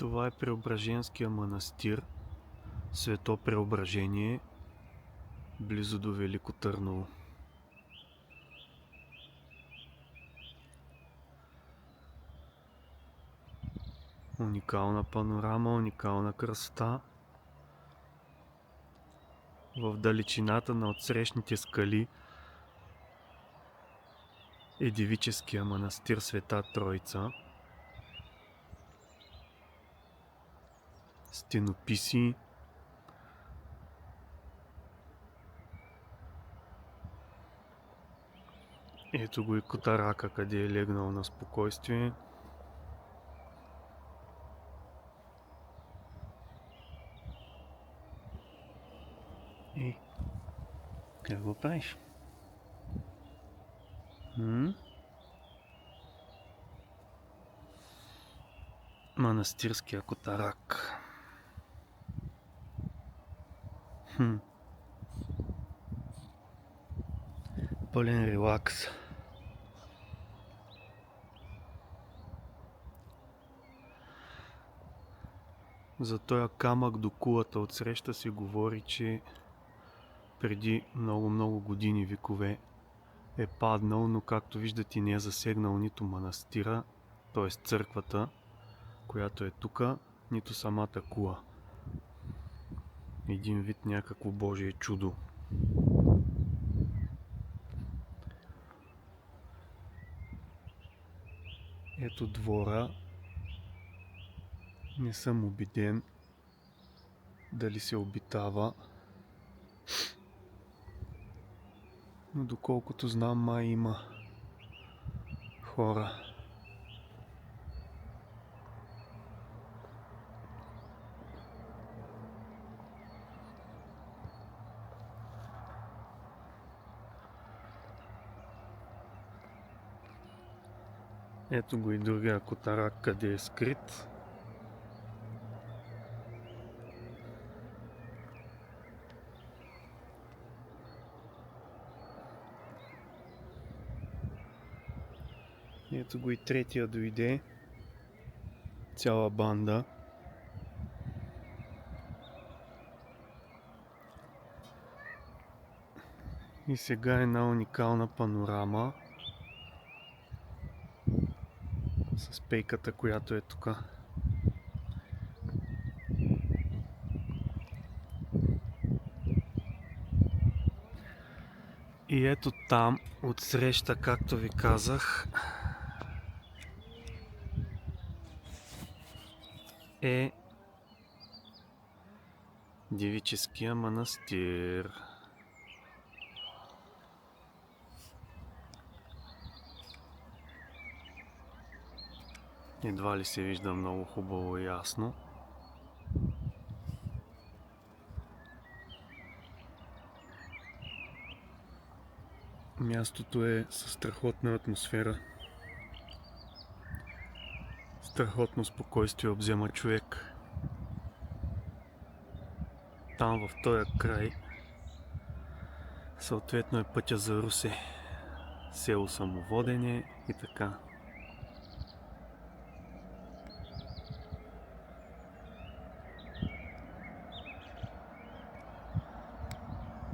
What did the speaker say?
Това е Преображенския манастир, Свето Преображение, близо до Велико Търново. Уникална панорама, уникална красота. В далечината на отсрещните скали е девическия манастир Света Троица. Стенописи, ето го и Котарака, къде е легнал на спокойствие. Ей, как го правиш? Манастирския Котарак. Пълен релакс. За този камък до кулата отсреща се говори, че преди много години, векове, е паднал, но както виждате не е засегнал нито манастира, т.е. църквата, която е тука, нито самата кула. Един вид някакво божие чудо. Ето двора. Не съм убеден дали се обитава, но доколкото знам, май има хора. Ето го и другия Котарак, къде е скрит. Ето го и третия дойде. Цяла банда. И сега една уникална панорама с пейката, която е тук. И ето там, отсреща, както ви казах, е девическия манастир. Едва ли се вижда много хубаво и ясно. Мястото е със страхотна атмосфера. Страхотно спокойствие обзема човек. Там в този край съответно е пътя за Русе. Село Самоводене и така.